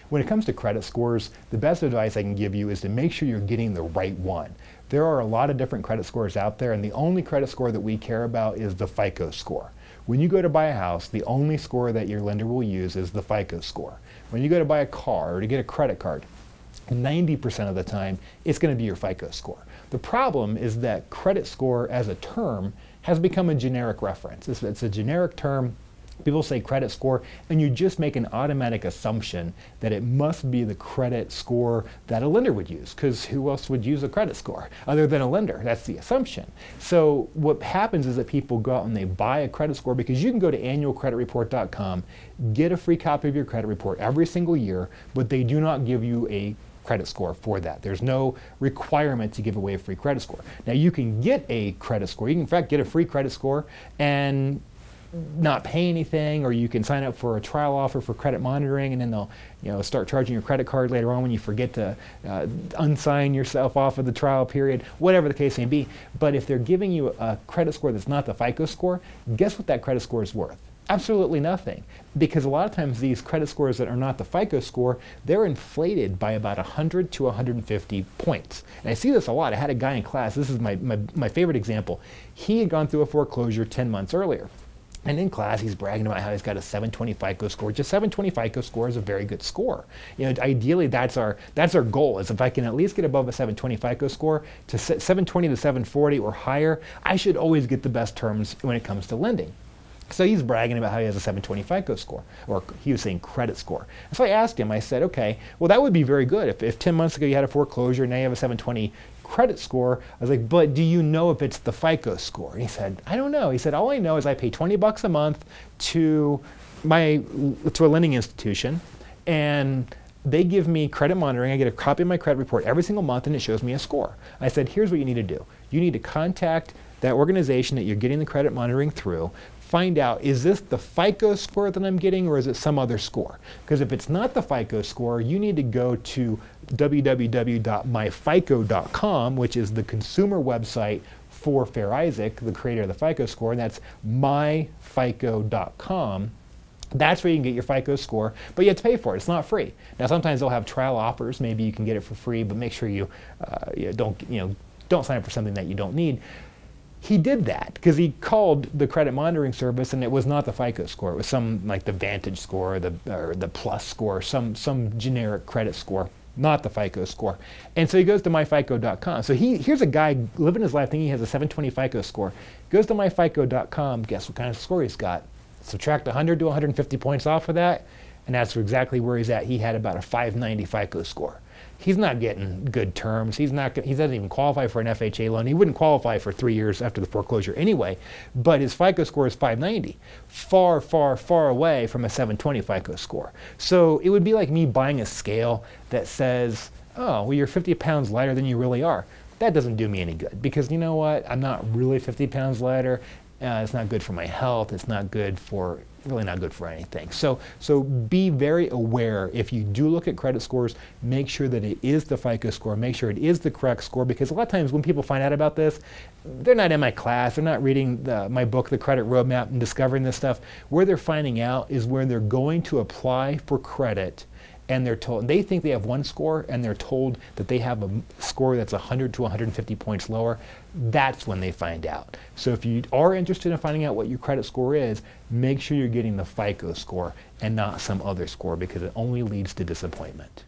When it comes to credit scores, the best advice I can give you is to make sure you're getting the right one. There are a lot of different credit scores out there, and the only credit score that we care about is the FICO score. When you go to buy a house, the only score that your lender will use is the FICO score. When you go to buy a car or to get a credit card, 90% of the time, it's going to be your FICO score. The problem is that credit score as a term has become a generic reference. It's a generic term. People say credit score, and you just make an automatic assumption that it must be the credit score that a lender would use, because who else would use a credit score other than a lender? That's the assumption. So what happens is that people go out and they buy a credit score, because you can go to annualcreditreport.com, get a free copy of your credit report every single year, but they do not give you a credit score for that. There's no requirement to give away a free credit score. Now you can get a credit score. You can in fact get a free credit score and not pay anything, or you can sign up for a trial offer for credit monitoring, and then they'll start charging your credit card later on when you forget to unsign yourself off of the trial period, whatever the case may be. But if they're giving you a credit score that's not the FICO score, guess what that credit score is worth? Absolutely nothing, because a lot of times these credit scores that are not the FICO score, they're inflated by about 100 to 150 points. And I see this a lot. I had a guy in class, this is my favorite example. He had gone through a foreclosure 10 months earlier. And in class, he's bragging about how he's got a 720 FICO score. Just 720 FICO score is a very good score. Ideally, that's our goal. Is if I can at least get above a 720 FICO score to 720 to 740 or higher, I should always get the best terms when it comes to lending. So he's bragging about how he has a 720 FICO score, or he was saying credit score. And so I asked him, I said, okay, well, that would be very good. If 10 months ago you had a foreclosure, now you have a 720 credit score. I was like, but do you know if it's the FICO score? And he said, I don't know. He said, all I know is I pay 20 bucks a month to a lending institution, and they give me credit monitoring. I get a copy of my credit report every single month, and it shows me a score. I said, here's what you need to do. You need to contact that organization that you're getting the credit monitoring through. Find out, is this the FICO score that I'm getting, or is it some other score? Because if it's not the FICO score, you need to go to www.myfico.com, which is the consumer website for Fair Isaac, the creator of the FICO score, and that's myfico.com. That's where you can get your FICO score, but you have to pay for it. It's not free. Now, sometimes they'll have trial offers. Maybe you can get it for free, but make sure you don't sign up for something that you don't need. He did that because he called the credit monitoring service, and it was not the FICO score. It was some like the Vantage score or the Plus score, some generic credit score, not the FICO score. And so he goes to myfico.com. So here's a guy living his life thinking he has a 720 FICO score. Goes to myfico.com. Guess what kind of score he's got? Subtract 100 to 150 points off of that, and that's exactly where he's at. He had about a 590 FICO score. He's not getting good terms. He doesn't even qualify for an FHA loan. He wouldn't qualify for 3 years after the foreclosure anyway, but his FICO score is 590. Far, far, far away from a 720 FICO score. So it would be like me buying a scale that says, oh, well, you're 50 pounds lighter than you really are. That doesn't do me any good, because you know what? I'm not really 50 pounds lighter. It's not good for my health. It's not good for, really not good for anything. So be very aware. If you do look at credit scores, make sure that it is the FICO score. Make sure it is the correct score, because a lot of times when people find out about this, they're not in my class. They're not reading my book, The Credit Roadmap, and discovering this stuff. Where they're finding out is where they're going to apply for credit, and they're told, they think they have one score, and they're told that they have a score that's 100 to 150 points lower. That's when they find out. So if you are interested in finding out what your credit score is, make sure you're getting the FICO score and not some other score, because it only leads to disappointment.